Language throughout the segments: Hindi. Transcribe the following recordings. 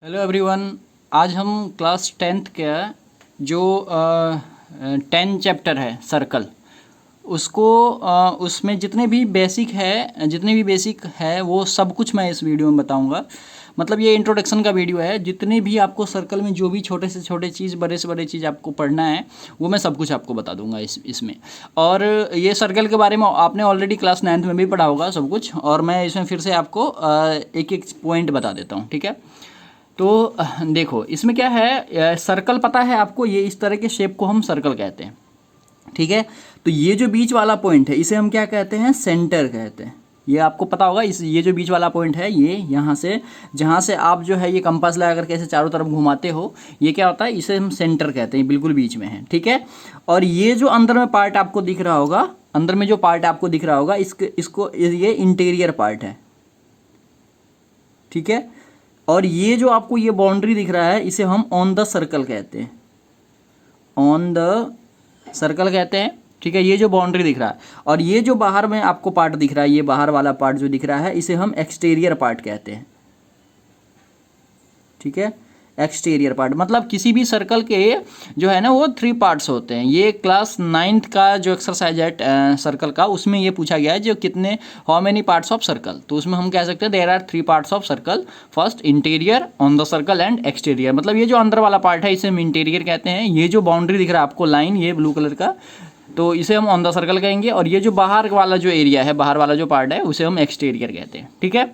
Hello everyone. आज हम क्लास टेंथ का जो 10 चैप्टर है सर्कल उसको उसमें जितने भी बेसिक है वो सब कुछ मैं इस वीडियो में बताऊंगा। मतलब ये इंट्रोडक्शन का वीडियो है। जितने भी आपको सर्कल में जो भी छोटे से छोटे चीज़ बड़े से बड़े चीज़ आपको पढ़ना है वो मैं सब कुछ आपको बता दूंगा इसमें। और ये सर्कल के बारे में आपने ऑलरेडी क्लास 9th में भी पढ़ा होगा सब कुछ, और मैं इसमें फिर से आपको एक एक पॉइंट बता देता हूँ। ठीक है, तो देखो इसमें क्या है, सर्कल पता है आपको, ये इस तरह के शेप को हम सर्कल कहते हैं। ठीक है, तो ये जो बीच वाला पॉइंट है इसे हम क्या कहते हैं, सेंटर कहते हैं। ये आपको पता होगा, ये जो बीच वाला पॉइंट है ये यहाँ से जहाँ से आप जो है ये कंपास लगा करके ऐसे चारों तरफ घुमाते हो, ये क्या होता है, इसे हम सेंटर कहते हैं, बिल्कुल बीच में है। ठीक है, और ये जो अंदर में पार्ट आपको दिख रहा होगा, अंदर में जो पार्ट आपको दिख रहा होगा इसको ये इंटीरियर पार्ट है। ठीक है, और ये जो आपको ये बाउंड्री दिख रहा है इसे हम ऑन द सर्कल कहते हैं, ऑन द सर्कल कहते हैं। ठीक है, ये जो बाउंड्री दिख रहा है, और ये जो बाहर में आपको पार्ट दिख रहा है, ये बाहर वाला पार्ट जो दिख रहा है इसे हम एक्सटीरियर पार्ट कहते हैं। ठीक है, एक्सटीरियर पार्ट मतलब किसी भी सर्कल के जो है ना वो 3 पार्ट्स होते हैं। ये क्लास 9th का जो एक्सरसाइज है सर्कल का, उसमें ये पूछा गया है जो कितने how many parts of circle, तो उसमें हम कह सकते हैं there are 3 parts of circle, first interior on the circle and exterior. मतलब ये जो अंदर वाला पार्ट है इसे हम इंटीरियर कहते हैं। ये जो बाउंड्री दिख रहा है आपको लाइन, ये ब्लू कलर का, तो इसे हम ऑन द सर्कल कहेंगे। और ये जो बाहर वाला जो एरिया है, बाहर वाला जो पार्ट है उसे हम एक्सटीरियर कहते हैं। ठीक है,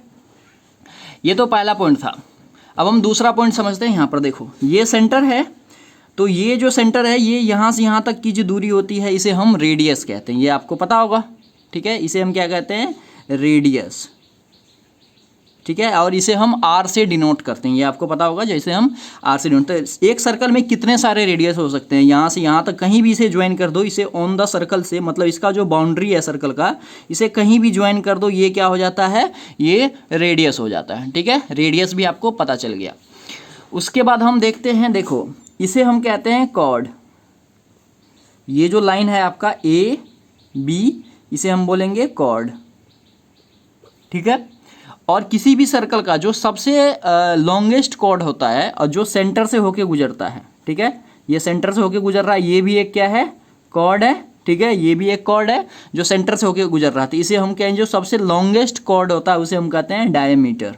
ये तो पहला पॉइंट था। अब हम दूसरा पॉइंट समझते हैं। यहाँ पर देखो ये सेंटर है, तो ये जो सेंटर है ये यहाँ से यहाँ तक की जो दूरी होती है इसे हम रेडियस कहते हैं, ये आपको पता होगा। ठीक है, इसे हम क्या कहते हैं, रेडियस। ठीक है, और इसे हम आर से डिनोट करते हैं, ये आपको पता होगा, जैसे हम आर से डिनोट। तो एक सर्कल में कितने सारे रेडियस हो सकते हैं, यहाँ से यहाँ तक कहीं भी इसे ज्वाइन कर दो, इसे ऑन द सर्कल से, मतलब इसका जो बाउंड्री है सर्कल का, इसे कहीं भी ज्वाइन कर दो, ये क्या हो जाता है, ये रेडियस हो जाता है। ठीक है, रेडियस भी आपको पता चल गया। उसके बाद हम देखते हैं, देखो इसे हम कहते हैं कॉर्ड। ये जो लाइन है आपका ए बी, इसे हम बोलेंगे कॉर्ड। ठीक है, और किसी भी सर्कल का जो सबसे लॉन्गेस्ट कॉर्ड होता है और जो सेंटर से होके गुजरता है, ठीक है, ये सेंटर से होके गुजर रहा है, ये भी एक क्या है, कॉर्ड है। ठीक है, ये भी एक कॉर्ड है जो सेंटर से होके गुजर रहा था, इसे हम कहें जो सबसे लॉन्गेस्ट कॉर्ड होता है उसे हम कहते हैं डायमीटर।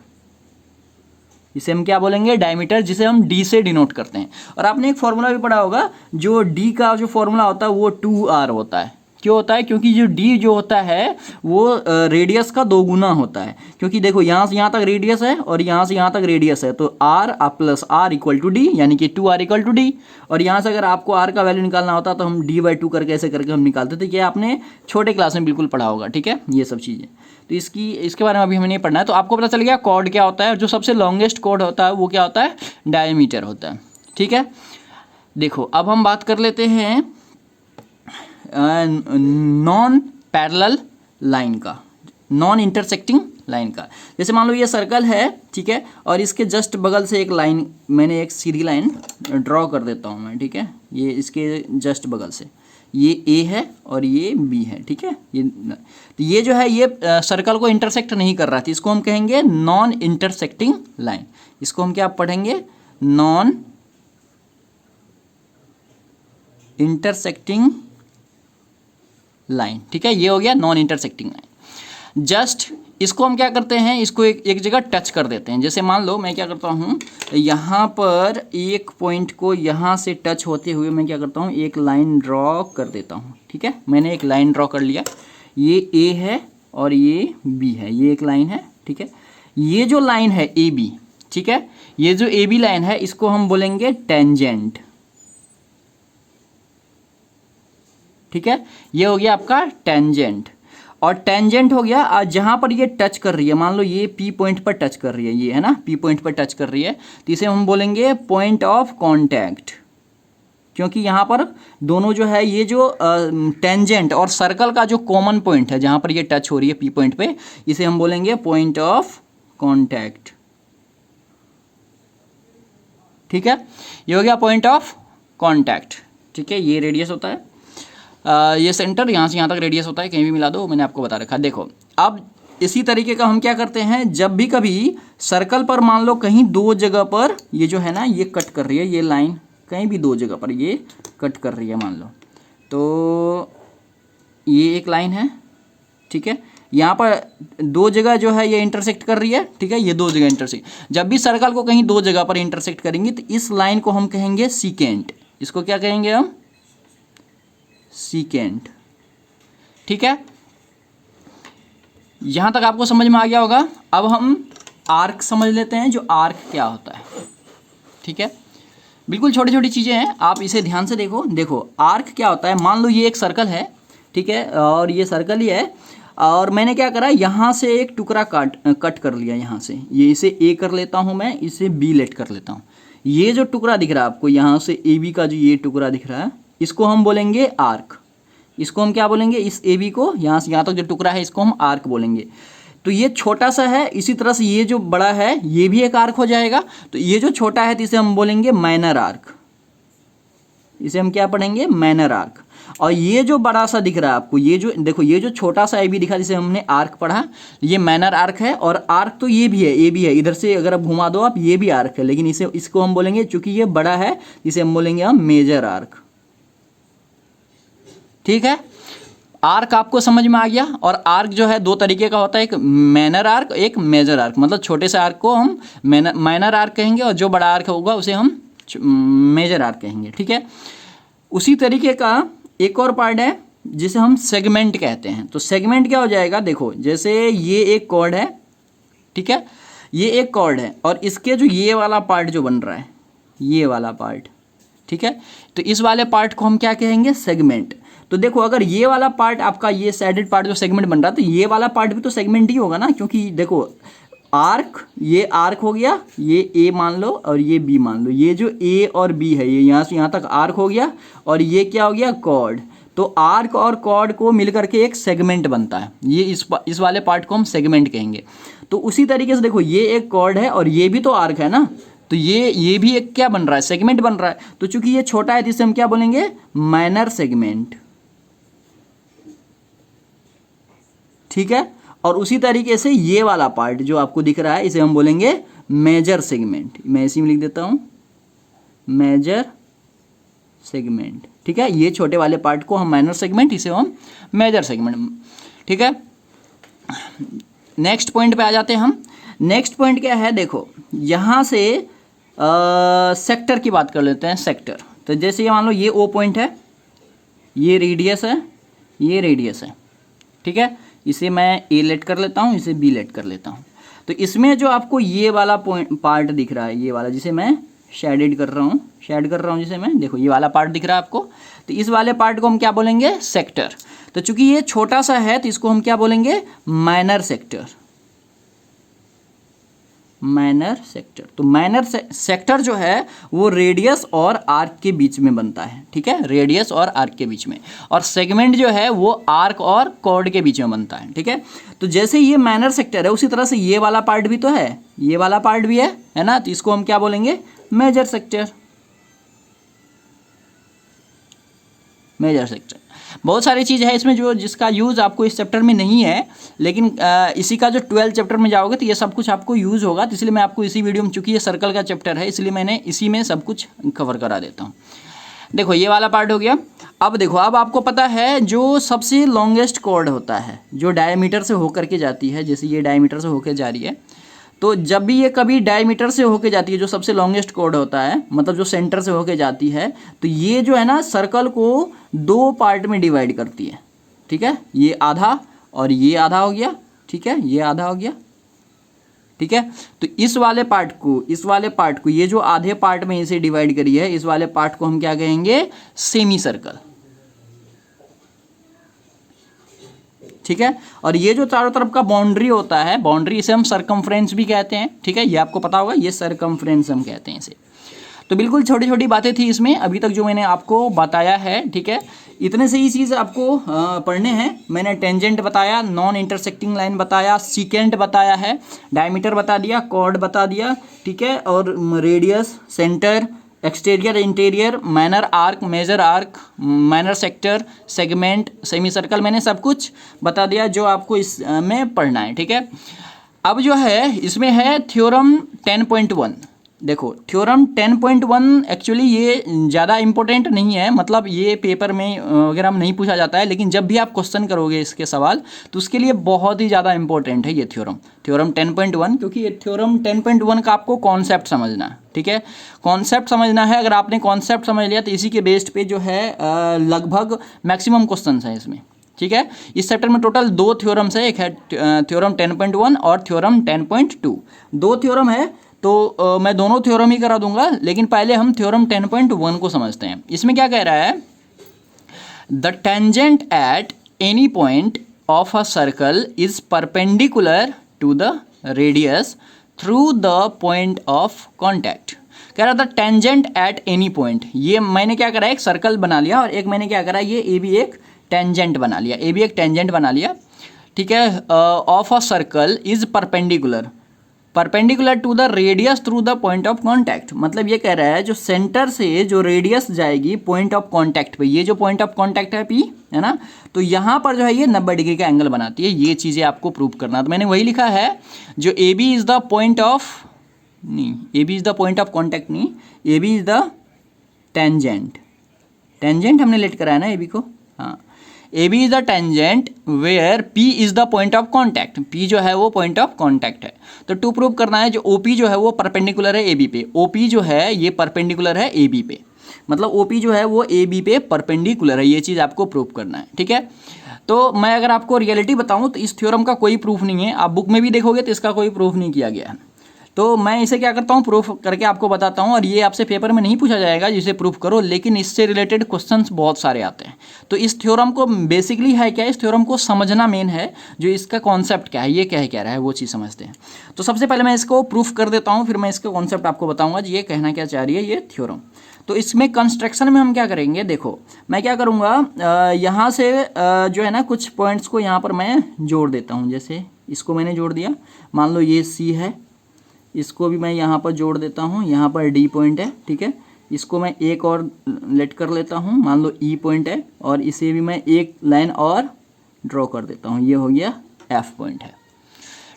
इसे हम क्या बोलेंगे, डायमीटर, जिसे हम डी से डिनोट करते हैं। और आपने एक फॉर्मूला भी पढ़ा होगा, जो डी का जो फॉर्मूला होता है वो 2r होता है। क्यों होता है, क्योंकि जो डी जो होता है वो रेडियस का 2 गुना होता है। क्योंकि देखो यहाँ से यहाँ तक रेडियस है और यहाँ से यहाँ तक रेडियस है, तो r plus r equal to D, यानी कि 2r इक्वल टू डी। और यहाँ से अगर आपको r का वैल्यू निकालना होता तो हम d/2 करके ऐसे करके हम निकालते थे, कि आपने छोटे क्लास में बिल्कुल पढ़ा होगा। ठीक है, ये सब चीज़ें तो इसके बारे में अभी हमें नहीं पढ़ना है। तो आपको पता चल गया कॉर्ड क्या होता है, और जो सबसे लॉन्गेस्ट कॉर्ड होता है वो क्या होता है, डायमीटर होता है। ठीक है, देखो अब हम बात कर लेते हैं नॉन पैरेलल लाइन का, नॉन इंटरसेक्टिंग लाइन का। जैसे मान लो ये सर्कल है, ठीक है, और इसके जस्ट बगल से एक लाइन, मैंने एक सीधी लाइन ड्रॉ कर देता हूँ मैं। ठीक है, ये इसके जस्ट बगल से ये ए है और ये बी है। ठीक है, तो ये जो है ये सर्कल को इंटरसेक्ट नहीं कर रहा था, इसको हम कहेंगे नॉन इंटरसेक्टिंग लाइन। इसको हम क्या पढ़ेंगे, नॉन इंटरसेक्टिंग लाइन। ठीक है, ये हो गया नॉन इंटरसेक्टिंग लाइन। जस्ट इसको हम क्या करते हैं, इसको एक जगह टच कर देते हैं। जैसे मान लो मैं क्या करता हूँ, यहाँ पर एक पॉइंट को यहाँ से टच होते हुए मैं क्या करता हूँ, एक लाइन ड्रॉ कर देता हूँ। ठीक है, मैंने एक लाइन ड्रॉ कर लिया, ये ए है और ये बी है, ये एक लाइन है। ठीक है, ये जो लाइन है ए बी, ठीक है, ये जो ए बी लाइन है इसको हम बोलेंगे टेंजेंट। ठीक है, ये हो गया आपका टेंजेंट। और टेंजेंट हो गया आज जहाँ पर ये टच कर रही है, मान लो ये पी पॉइंट पर टच कर रही है, ये है ना, पी पॉइंट पर टच कर रही है, तो इसे हम बोलेंगे पॉइंट ऑफ कांटेक्ट। क्योंकि यहाँ पर दोनों जो है ये जो टेंजेंट और सर्कल का जो कॉमन पॉइंट है जहाँ पर ये टच हो रही है पी पॉइंट पे, इसे हम बोलेंगे पॉइंट ऑफ कांटेक्ट। ठीक है, ये हो गया पॉइंट ऑफ कांटेक्ट। ठीक है, ये रेडियस होता है, ये सेंटर यहाँ से यहाँ तक रेडियस होता है, कहीं भी मिला दो, मैंने आपको बता रखा। देखो अब इसी तरीके का हम क्या करते हैं, जब भी कभी सर्कल पर मान लो कहीं दो जगह पर ये जो है ना ये कट कर रही है, ये लाइन कहीं भी दो जगह पर ये कट कर रही है मान लो, तो ये एक लाइन है, ठीक है, यहाँ पर दो जगह जो है ये इंटरसेक्ट कर रही है, ठीक है, ये दो जगह इंटरसेक्ट, जब भी सर्कल को कहीं दो जगह पर इंटरसेक्ट करेंगे तो इस लाइन को हम कहेंगे सीकेंट, इसको क्या कहेंगे हम, सीकेंट, ठीक है। यहाँ तक आपको समझ में आ गया होगा। अब हम आर्क समझ लेते हैं, जो आर्क क्या होता है, ठीक है, बिल्कुल छोटी छोटी चीज़ें हैं, आप इसे ध्यान से देखो। देखो आर्क क्या होता है, मान लो ये एक सर्कल है, ठीक है, और ये सर्कल ही है, और मैंने क्या करा, यहाँ से एक टुकड़ा कट कर लिया, यहाँ से ये इसे ए कर लेता हूँ मैं, इसे बी लेट कर लेता हूँ। ये जो टुकड़ा दिख रहा है आपको यहाँ से ए बी का, जो ये टुकड़ा दिख रहा है, इसको हम बोलेंगे आर्क। इसको हम क्या बोलेंगे, इस ए बी को यहाँ से यहाँ तक जो टुकड़ा है इसको हम आर्क बोलेंगे। तो ये छोटा सा है, इसी तरह से ये जो बड़ा है ये भी एक आर्क हो जाएगा। तो ये जो छोटा है तो इसे हम बोलेंगे माइनर आर्क, इसे हम क्या पढ़ेंगे, माइनर आर्क। और ये जो बड़ा सा दिख रहा है आपको, ये जो देखो ये जो छोटा सा ए बी दिखा जिसे हमने आर्क पढ़ा, ये माइनर आर्क है। और आर्क तो ये भी है, ए बी है, इधर से अगर आप घुमा दो आप, ये भी आर्क है, लेकिन इसको हम बोलेंगे, चूंकि ये बड़ा है इसे हम बोलेंगे हम मेजर आर्क, ठीक है। आर्क आपको समझ में आ गया। और आर्क जो है दो तरीके का होता है, एक माइनर आर्क, एक मेजर आर्क। मतलब छोटे से आर्क को हम माइनर आर्क कहेंगे और जो बड़ा आर्क होगा उसे हम मेजर आर्क कहेंगे, ठीक है। उसी तरीके का एक और पार्ट है जिसे हम सेगमेंट कहते हैं। तो सेगमेंट क्या हो जाएगा, देखो जैसे ये एक कॉर्ड है, ठीक है, ये एक कॉर्ड है, और इसके जो ये वाला पार्ट जो बन रहा है, ये वाला पार्ट, ठीक है, तो इस वाले पार्ट को हम क्या कहेंगे, सेगमेंट। तो देखो अगर ये वाला पार्ट आपका, ये साइडेड पार्ट जो सेगमेंट बन रहा है, तो ये वाला पार्ट भी तो सेगमेंट ही होगा ना, क्योंकि देखो आर्क, ये आर्क हो गया, ये ए मान लो और ये बी मान लो, ये जो ए और बी है ये यहाँ से यहाँ तक आर्क हो गया, और ये क्या हो गया, कॉर्ड। तो आर्क और कॉर्ड को मिलकर के एक सेगमेंट बनता है, ये इस वाले पार्ट को हम सेगमेंट कहेंगे। तो उसी तरीके से देखो ये एक कॉर्ड है और ये भी तो आर्क है ना, तो ये भी एक क्या बन रहा है, सेगमेंट बन रहा है। तो चूंकि ये छोटा है तो इसे हम क्या बोलेंगे, माइनर सेगमेंट, ठीक है। और उसी तरीके से ये वाला पार्ट जो आपको दिख रहा है इसे हम बोलेंगे मेजर सेगमेंट। मैं इसी में लिख देता हूं मेजर सेगमेंट, ठीक है। ये छोटे वाले पार्ट को हम माइनर सेगमेंट, इसे हम मेजर सेगमेंट, ठीक है। नेक्स्ट पॉइंट पे आ जाते हैं हम। नेक्स्ट पॉइंट क्या है, देखो यहाँ से सेक्टर की बात कर लेते हैं। सेक्टर, तो जैसे ये मान लो ये ओ पॉइंट है, ये रेडियस है, ये रेडियस है, ठीक है। इसे मैं ए लेट कर लेता हूँ, इसे बी लेट कर लेता हूँ। तो इसमें जो आपको ये वाला पार्ट दिख रहा है, ये वाला जिसे मैं शेड कर रहा हूँ जिसे मैं, देखो ये वाला पार्ट दिख रहा है आपको, तो इस वाले पार्ट को हम क्या बोलेंगे, सेक्टर। तो चूंकि ये छोटा सा है तो इसको हम क्या बोलेंगे, माइनर सेक्टर, माइनर सेक्टर। तो माइनर सेक्टर जो है वो रेडियस और आर्क के बीच में बनता है, ठीक है, रेडियस और आर्क के बीच में। और सेगमेंट जो है वो आर्क और कॉर्ड के बीच में बनता है, ठीक है। तो जैसे ये माइनर सेक्टर है उसी तरह से ये वाला पार्ट भी तो है, ये वाला पार्ट भी है ना, तो इसको हम क्या बोलेंगे, मेजर सेक्टर, मेजर सेक्टर। बहुत सारी चीज़ है इसमें जो जिसका यूज़ आपको इस चैप्टर में नहीं है, लेकिन इसी का जो 12 चैप्टर में जाओगे तो ये सब कुछ आपको यूज़ होगा। तो इसलिए मैं आपको इसी वीडियो में, चूंकि ये सर्कल का चैप्टर है इसलिए मैंने इसी में सब कुछ कवर करा देता हूँ। देखो ये वाला पार्ट हो गया। अब देखो, अब आपको पता है जो सबसे लॉन्गेस्ट कॉर्ड होता है जो डायमीटर से होकर के जाती है, जैसे ये डायमीटर से होकर जा रही है, तो जब भी ये कभी डायमीटर से होके जाती है, जो सबसे लॉन्गेस्ट कॉर्ड होता है, मतलब जो सेंटर से होके जाती है, तो ये जो है ना सर्कल को दो पार्ट में डिवाइड करती है, ठीक है। ये आधा और ये आधा हो गया, ठीक है, ये आधा हो गया, ठीक है। तो इस वाले पार्ट को ये जो आधे पार्ट में इसे डिवाइड करी है, इस वाले पार्ट को हम क्या कहेंगे, सेमी सर्कल, ठीक है। और ये जो चारों तरफ का बाउंड्री होता है, बाउंड्री इसे हम सरकमफ्रेंस भी कहते हैं, ठीक है, ये आपको पता होगा, ये सरकमफ्रेंस हम कहते हैं इसे। तो बिल्कुल छोटी छोटी बातें थी इसमें अभी तक जो मैंने आपको बताया है, ठीक है। इतने से ही चीज़ आपको पढ़ने हैं। मैंने टेंजेंट बताया, नॉन इंटरसेक्टिंग लाइन बताया, सीकेंट बताया है, डायमीटर बता दिया, कॉर्ड बता दिया, ठीक है, और radius, centre, exterior, interior, minor arc, major arc, minor sector, segment, semi circle, मैंने सब कुछ बता दिया जो आपको इसमें पढ़ना है, ठीक है। अब जो है इसमें है थ्योरम 10.1। देखो थ्योरम 10.1 एक्चुअली ये ज़्यादा इम्पोर्टेंट नहीं है, मतलब ये पेपर में वगैरह में नहीं पूछा जाता है, लेकिन जब भी आप क्वेश्चन करोगे इसके सवाल तो उसके लिए बहुत ही ज़्यादा इंपॉर्टेंट है ये थ्योरम 10.1, क्योंकि ये थ्योरम 10.1 का आपको कॉन्सेप्ट समझना है, ठीक है। कॉन्सेप्ट समझना है, अगर आपने कॉन्सेप्ट समझ लिया तो इसी के बेस्ड पे जो है लगभग मैक्सिमम क्वेश्चन है इसमें, ठीक है। इस चैप्टर में टोटल 2 थ्योरम्स है, एक है थ्योरम 10.1 और थ्योरम 10.2, 2 थ्योरम है। तो मैं दोनों थ्योरम ही करा दूंगा, लेकिन पहले हम थ्योरम 10.1 को समझते हैं। इसमें क्या कह रहा है, the tangent at any point of a circle is perpendicular to the radius through the point of contact. कह रहा था टेंजेंट एट एनी पॉइंट, ये मैंने क्या करा, एक सर्कल बना लिया और एक मैंने क्या करा, ये ए भी एक टेंजेंट बना लिया, ए भी एक टेंजेंट बना लिया, ठीक है। Of a circle is perpendicular to the radius through the point of contact. मतलब ये कह रहा है जो सेंटर से जो रेडियस जाएगी पॉइंट ऑफ कॉन्टैक्ट पे, ये जो पॉइंट ऑफ कॉन्टैक्ट है पी, है ना, तो यहाँ पर जो है ये 90 डिग्री का एंगल बनाती है। ये चीज़ें आपको प्रूव करना, तो मैंने वही लिखा है जो A B is the point of, नहीं A B is the point of contact नहीं, A B is the tangent हमने लेट कराया ना ए बी को, हाँ। A B is the tangent where P is the point of contact, P जो है वो पॉइंट ऑफ कॉन्टैक्ट है। तो टू प्रूव करना है जो ओ पी जो है वो परपेंडिकुलर है ए बी पे, ओ पी जो है ये परपेंडिकुलर है ए बी पे, मतलब ओ पी जो है वो ए बी पे परपेंडिकुलर है, ये चीज़ आपको प्रूव करना है, ठीक है। तो मैं अगर आपको रियलिटी बताऊं तो इस थ्योरम का कोई प्रूफ नहीं है, आप बुक में भी देखोगे तो इसका कोई प्रूफ नहीं किया गया है। तो मैं इसे क्या करता हूँ, प्रूफ करके आपको बताता हूँ, और ये आपसे पेपर में नहीं पूछा जाएगा जिसे प्रूफ करो, लेकिन इससे रिलेटेड क्वेश्चंस बहुत सारे आते हैं। तो इस थ्योरम को बेसिकली है क्या, इस थ्योरम को समझना मेन है, जो इसका कॉन्सेप्ट क्या है, ये कह रहा है वो चीज़ समझते हैं। तो सबसे पहले मैं इसको प्रूफ कर देता हूँ, फिर मैं इसका कॉन्सेप्ट आपको बताऊँगा ये कहना क्या चाह रही है ये थ्योरम। तो इसमें कंस्ट्रक्शन में हम क्या करेंगे, देखो मैं क्या करूँगा, यहाँ से जो है ना कुछ पॉइंट्स को यहाँ पर मैं जोड़ देता हूँ। जैसे इसको मैंने जोड़ दिया, मान लो ये सी है, इसको भी मैं यहाँ पर जोड़ देता हूँ, यहाँ पर डी पॉइंट है, ठीक है। इसको मैं एक और लेट कर लेता हूँ, मान लो ई पॉइंट है, और इसे भी मैं एक लाइन और ड्रॉ कर देता हूँ, ये हो गया एफ पॉइंट है,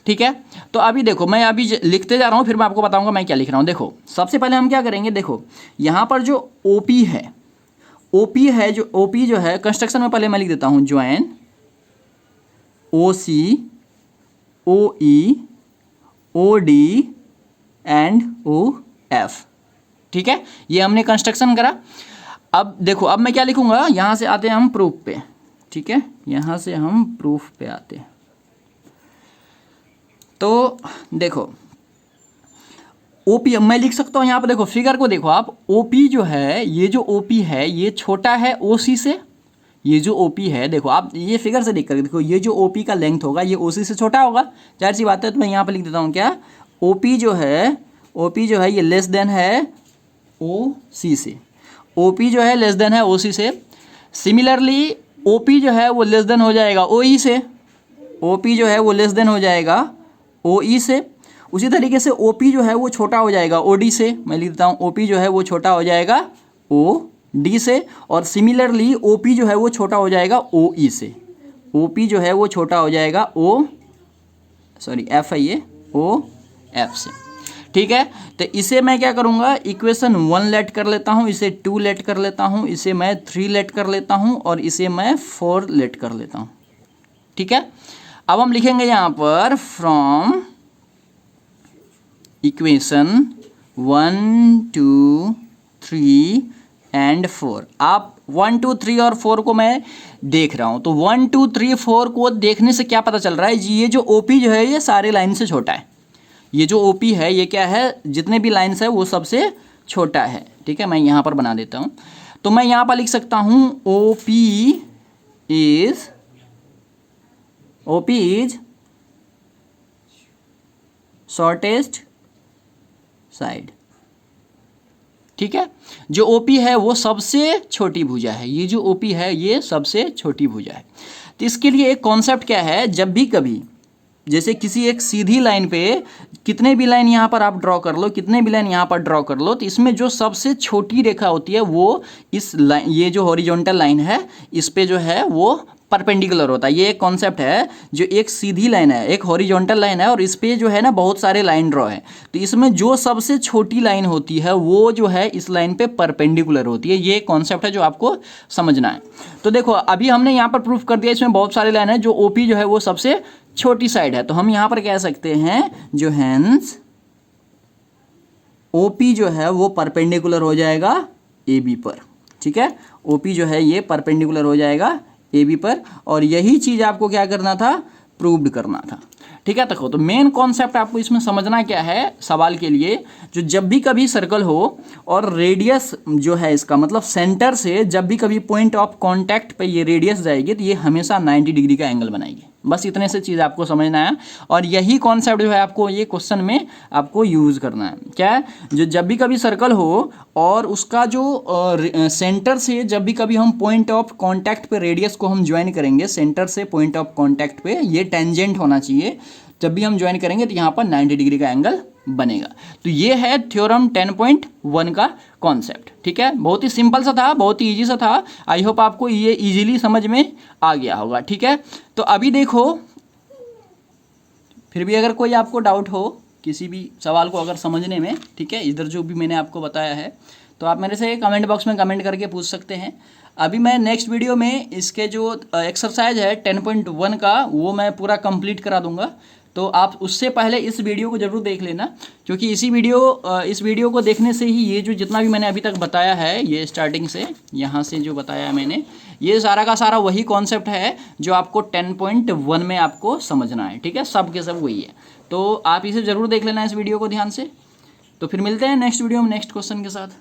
ठीक है। तो अभी देखो मैं अभी लिखते जा रहा हूँ, फिर मैं आपको बताऊँगा मैं क्या लिख रहा हूँ। देखो सबसे पहले हम क्या करेंगे, देखो यहाँ पर जो ओ पी है, जो ओ पी जो है कंस्ट्रक्शन में पहले मैं लिख देता हूँ join O C O E O D and O F, ठीक है। ये हमने कंस्ट्रक्शन करा। अब देखो अब मैं क्या लिखूंगा, यहां से आते हैं हम प्रूफ पे, ठीक है, यहां से हम प्रूफ पे आते हैं। तो देखो ओपी मैं लिख सकता हूं यहाँ पे, देखो फिगर को देखो आप, ओपी जो है, ये जो ओपी है ये छोटा है ओसी से, ये जो ओपी है देखो आप ये फिगर से देख कर देखो, ये जो ओपी का लेंथ होगा ये ओसी से छोटा होगा, जाहिर सी बात है। तो मैं यहाँ पे लिख देता हूँ क्या, ओपी जो है ये लेस देन है ओ सी से, ओपी जो है लेस देन है ओ सी से। सिमिलरली ओपी जो है वो लेस देन हो जाएगा ओ ई से, ओपी जो है वो लेस देन हो जाएगा ओ ई से। उसी तरीके से ओपी जो है वो छोटा हो जाएगा ओ डी से, मैं लिख देता हूँ ओपी जो है वो छोटा हो जाएगा ओ डी से, और सिमिलरली ओपी जो है वो छोटा हो जाएगा ओ ई से, ओपी जो है वो छोटा हो जाएगा एफ है ये ओ एफ से, ठीक है। तो इसे मैं क्या करूँगा, इक्वेशन 1 लेट कर लेता हूँ, इसे 2 लेट कर लेता हूँ, इसे मैं 3 लेट कर लेता हूँ, और इसे मैं 4 लेट कर लेता हूँ, ठीक है। अब हम लिखेंगे यहाँ पर फ्रॉम इक्वेशन 1 2 3 एंड 4। आप 1 2 3 और 4 को मैं देख रहा हूँ, तो 1 2 3 4 को देखने से क्या पता चल रहा है जी, ये जो ओपी जो है ये सारे लाइन से छोटा है, ये जो ओपी है ये क्या है, जितने भी लाइन्स है वो सबसे छोटा है, ठीक है। मैं यहाँ पर बना देता हूँ, तो मैं यहाँ पर लिख सकता हूँ ओपी इज शॉर्टेस्ट साइड, ठीक है। जो ओपी है वो सबसे छोटी भुजा है, ये जो ओपी है ये सबसे छोटी भुजा है। तो इसके लिए एक कॉन्सेप्ट क्या है, जब भी कभी जैसे किसी एक सीधी लाइन पे कितने भी लाइन यहाँ पर आप ड्रॉ कर लो, कितने भी लाइन यहाँ पर ड्रॉ कर लो, तो इसमें जो सबसे छोटी रेखा होती है वो इस लाइन, ये जो हॉरिजॉन्टल लाइन है इस पे जो है वो परपेंडिकुलर होता है। ये एक कॉन्सेप्ट है, जो एक सीधी लाइन है, एक हॉरिजॉन्टल लाइन है और इस पे जो है ना बहुत सारे लाइन ड्रॉ है, तो इसमें जो सबसे छोटी लाइन होती है वो जो है इस लाइन पे परपेंडिकुलर होती है। ये कॉन्सेप्ट है जो आपको समझना है। तो देखो अभी हमने यहाँ पर प्रूफ कर दिया, इसमें बहुत सारे लाइन है, जो ओपी जो है वो सबसे छोटी साइड है, तो हम यहाँ पर कह सकते हैं जो हैंस ओपी जो है वो परपेंडिकुलर हो जाएगा ए बी पर। ठीक है, ओपी जो है ये परपेंडिकुलर हो जाएगा ए बी पर, और यही चीज़ आपको क्या करना था, प्रूव्ड करना था। ठीक है, देखो तो मेन कॉन्सेप्ट आपको इसमें समझना क्या है सवाल के लिए, जो जब भी कभी सर्कल हो और रेडियस जो है इसका मतलब सेंटर से जब भी कभी पॉइंट ऑफ कांटेक्ट पे ये रेडियस जाएगी तो ये हमेशा 90 डिग्री का एंगल बनाएगी। बस इतने से चीज़ आपको समझना है, और यही कॉन्सेप्ट जो है आपको ये क्वेश्चन में आपको यूज़ करना है। क्या है, जो जब भी कभी सर्कल हो और उसका जो सेंटर से जब भी कभी हम पॉइंट ऑफ कांटेक्ट पे रेडियस को हम ज्वाइन करेंगे, सेंटर से पॉइंट ऑफ कांटेक्ट पे ये टेंजेंट होना चाहिए, जब भी हम ज्वाइन करेंगे तो यहाँ पर 90 डिग्री का एंगल बनेगा। तो ये है थ्योरम 10.1 का कॉन्सेप्ट। ठीक है, बहुत ही सिंपल सा था, बहुत ही इजी सा था। आई होप आपको ये इजीली समझ में आ गया होगा। ठीक है, तो अभी देखो, फिर भी अगर कोई आपको डाउट हो किसी भी सवाल को अगर समझने में, ठीक है, इधर जो भी मैंने आपको बताया है, तो आप मेरे से कमेंट बॉक्स में कमेंट करके पूछ सकते हैं। अभी मैं नेक्स्ट वीडियो में इसके जो एक्सरसाइज है 10.1 का वो मैं पूरा कंप्लीट करा दूंगा, तो आप उससे पहले इस वीडियो को ज़रूर देख लेना, क्योंकि इस वीडियो को देखने से ही ये जो जितना भी मैंने अभी तक बताया है, ये स्टार्टिंग से यहाँ से जो बताया है मैंने, ये सारा का सारा वही कॉन्सेप्ट है जो आपको 10.1 में आपको समझना है। ठीक है, सब के सब वही है, तो आप इसे ज़रूर देख लेना इस वीडियो को ध्यान से। तो फिर मिलते हैं नेक्स्ट वीडियो में नेक्स्ट क्वेश्चन के साथ।